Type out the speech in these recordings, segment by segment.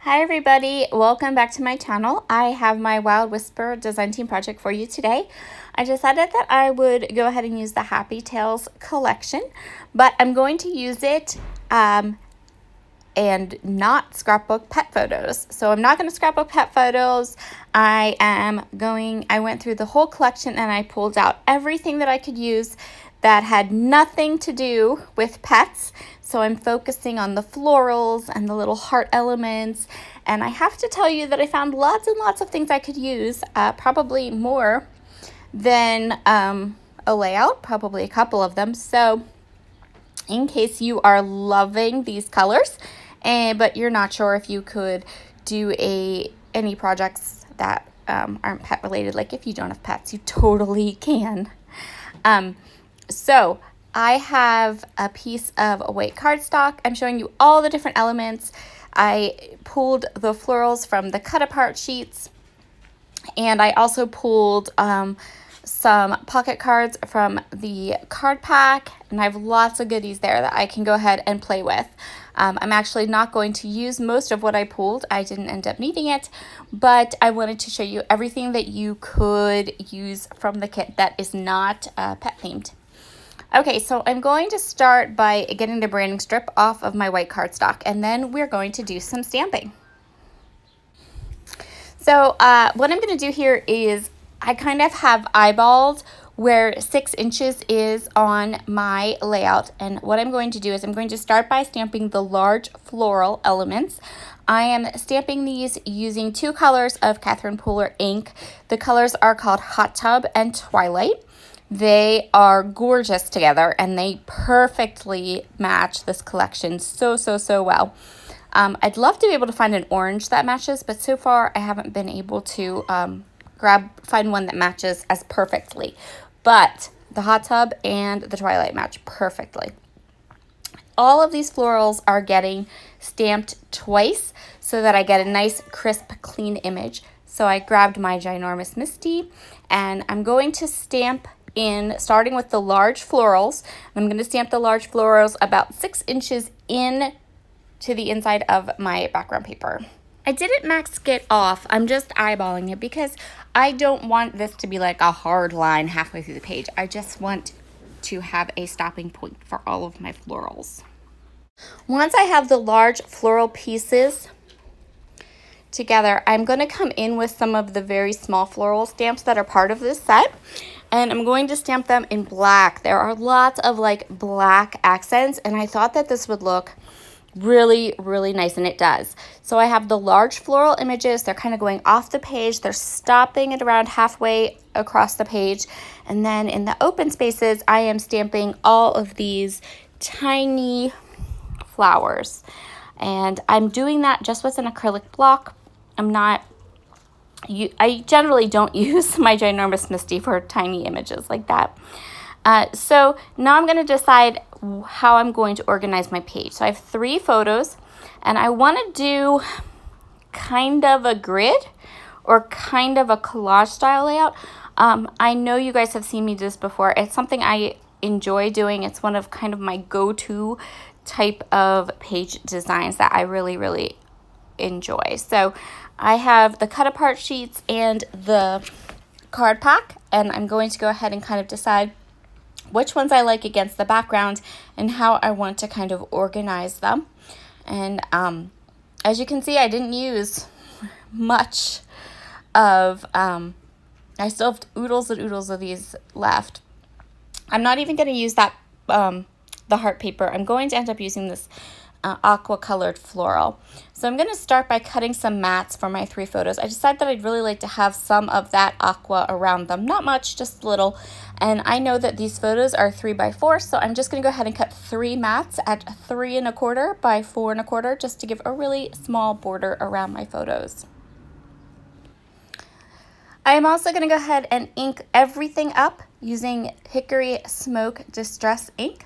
Hi everybody, welcome back to my channel. I have my Wild Whisper design team project for you today. I decided that I would go ahead and use the Happy Tales collection, but I'm going to use it and not scrapbook pet photos. So I'm not going to scrapbook pet photos. I went through the whole collection and I pulled out everything that I could use that had nothing to do with pets. So I'm focusing on the florals and the little heart elements. And I have to tell you that I found lots and lots of things I could use, probably more than a layout, probably a couple of them. So in case you are loving these colors, but you're not sure if you could do any projects that aren't pet related, like if you don't have pets, you totally can. So I have a piece of white cardstock. I'm showing you all the different elements. I pulled the florals from the cut apart sheets, and I also pulled some pocket cards from the card pack, and I have lots of goodies there that I can go ahead and play with. I'm actually not going to use most of what I pulled. I didn't end up needing it, but I wanted to show you everything that you could use from the kit that is not pet themed. Okay, so I'm going to start by getting the branding strip off of my white cardstock, and then we're going to do some stamping. So what I'm going to do here is I kind of have eyeballed where 6 inches is on my layout, and what I'm going to do is I'm going to start by stamping the large floral elements. I am stamping these using 2 colors of Catherine Pooler ink. The colors are called Hot Tub and Twilight. They are gorgeous together and they perfectly match this collection so well. I'd love to be able to find an orange that matches, but so far I haven't been able to find one that matches as perfectly. But the Hot Tub and the Twilight match perfectly. All of these florals are getting stamped twice so that I get a nice, crisp, clean image. So I grabbed my Ginormous Misty and I'm going to stamp starting with the large florals. I'm going to stamp the large florals about 6 inches in to the inside of my background paper. I didn't mask it off. I'm just eyeballing it because I don't want this to be like a hard line halfway through the page. I just want to have a stopping point for all of my florals. Once I have the large floral pieces together, I'm going to come in with some of the very small floral stamps that are part of this set, and I'm going to stamp them in black. There are lots of like black accents, and I thought that this would look really nice, and it does. So I have the large floral images. They're kind of going off the page. They're stopping at around halfway across the page, and then in the open spaces I am stamping all of these tiny flowers, and I'm doing that just with an acrylic block. I generally don't use my Ginormous Misty for tiny images like that. So now I'm going to decide how I'm going to organize my page. So I have 3 photos, and I want to do kind of a grid or kind of a collage style layout. I know you guys have seen me do this before. It's something I enjoy doing. It's one of kind of my go-to type of page designs that I really enjoy. So I have the cut apart sheets and the card pack, and I'm going to go ahead and kind of decide which ones I like against the background and how I want to kind of organize them. And as you can see, I didn't use much of, I still have oodles and oodles of these left. I'm not even going to use that, the heart paper. I'm going to end up using this aqua colored floral. So I'm going to start by cutting some mats for my 3 photos. I decided that I'd really like to have some of that aqua around them. Not much, just a little. And I know that these photos are 3 by 4, so I'm just going to go ahead and cut 3 mats at 3 1/4 by 4 1/4 just to give a really small border around my photos. I'm also going to go ahead and ink everything up using Hickory Smoke Distress ink.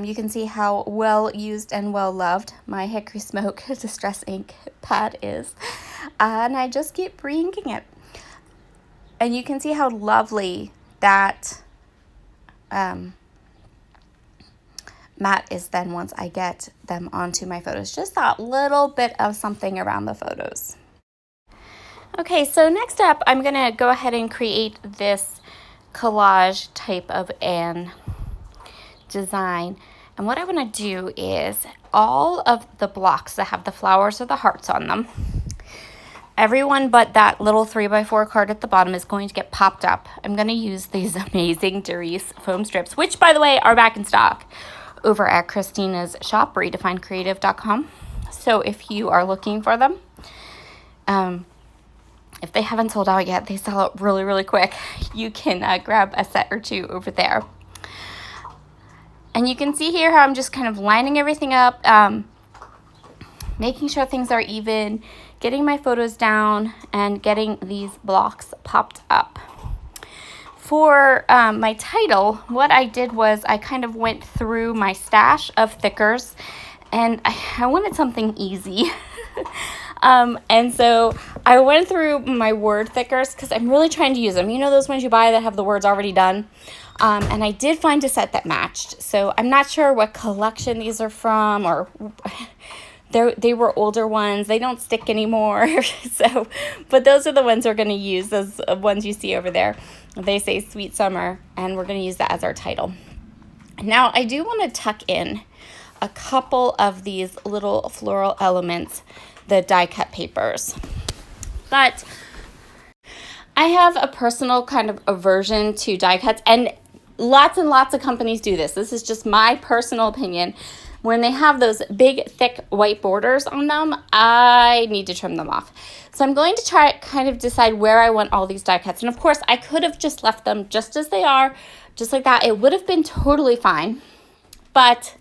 You can see how well used and well loved my Hickory Smoke Distress ink pad is. And I just keep re-inking it. And you can see how lovely that matte is then once I get them onto my photos. Just that little bit of something around the photos. Okay, so next up, I'm gonna go ahead and create this collage type of an design. And what I wanna do is all of the blocks that have the flowers or the hearts on them, everyone but that little 3x4 card at the bottom is going to get popped up. I'm going to use these amazing Darice foam strips, which, by the way, are back in stock over at Christina's shop, redefinedcreative.com. So if you are looking for them, if they haven't sold out yet, they sell out really, really quick. You can grab a set or two over there. And you can see here how I'm just kind of lining everything up, making sure things are even, getting my photos down, and getting these blocks popped up. For my title, what I did was I kind of went through my stash of thickers, and I wanted something easy. And so I went through my word thickers because I'm really trying to use them. You know those ones you buy that have the words already done? And I did find a set that matched. So I'm not sure what collection these are from, or they were older ones. They don't stick anymore. So, but those are the ones we're going to use, those ones you see over there. They say Sweet Summer, and we're going to use that as our title. Now, I do want to tuck in a couple of these little floral elements, the die cut papers. But I have a personal kind of aversion to die cuts, and lots of companies do this. This is just my personal opinion. When they have those big, thick white borders on them, I need to trim them off. So I'm going to try kind of decide where I want all these die cuts. And of course, I could have just left them just as they are, just like that. It would have been totally fine. But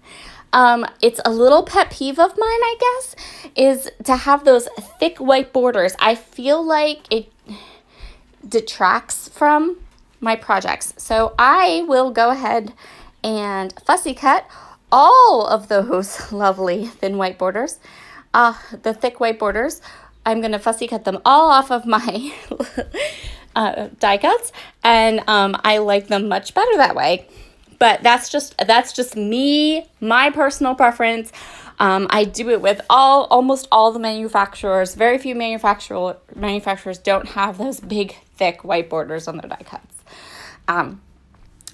it's a little pet peeve of mine, I guess, is to have those thick white borders. I feel like it detracts from my projects. So I will go ahead and fussy cut all of those lovely thin white borders, the thick white borders. I'm going to fussy cut them all off of my die cuts, and I like them much better that way. But that's just me, my personal preference. I do it with almost all the manufacturers. Very few manufacturers don't have those big, thick white borders on their die cuts.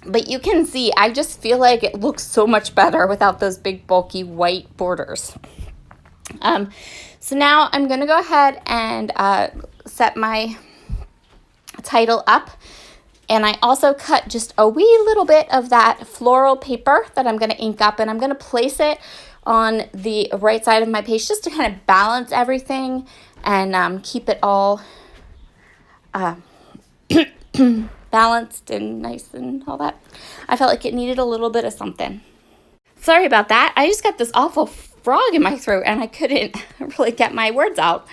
But you can see, I just feel like it looks so much better without those big, bulky white borders. So now I'm going to go ahead and set my title up. And I also cut just a wee little bit of that floral paper that I'm going to ink up. And I'm going to place it on the right side of my page just to kind of balance everything and keep it all balanced and nice and all that. I felt like it needed a little bit of something. Sorry about that. I just got this awful frog in my throat and I couldn't really get my words out.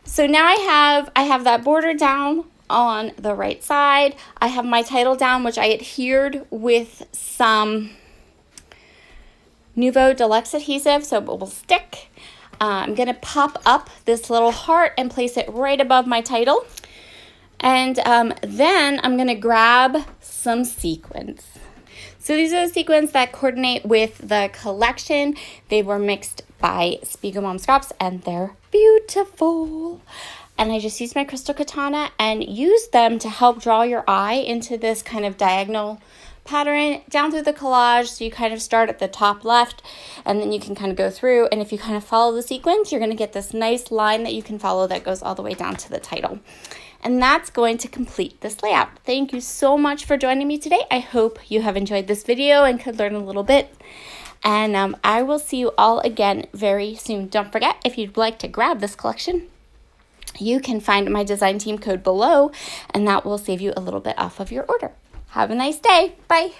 So now I have that border down on the right side. I have my title down, which I adhered with some Nouveau Deluxe adhesive so it will stick. I'm going to pop up this little heart and place it right above my title. And then I'm going to grab some sequins. So these are the sequins that coordinate with the collection. They were mixed by Spiegel Mom Scraps and they're beautiful. And I just used my crystal katana and used them to help draw your eye into this kind of diagonal pattern down through the collage. So you kind of start at the top left and then you can kind of go through. And if you kind of follow the sequence, you're going to get this nice line that you can follow that goes all the way down to the title. And that's going to complete this layout. Thank you so much for joining me today. I hope you have enjoyed this video and could learn a little bit. And I will see you all again very soon. Don't forget, if you'd like to grab this collection, you can find my design team code below, and that will save you a little bit off of your order. Have a nice day. Bye.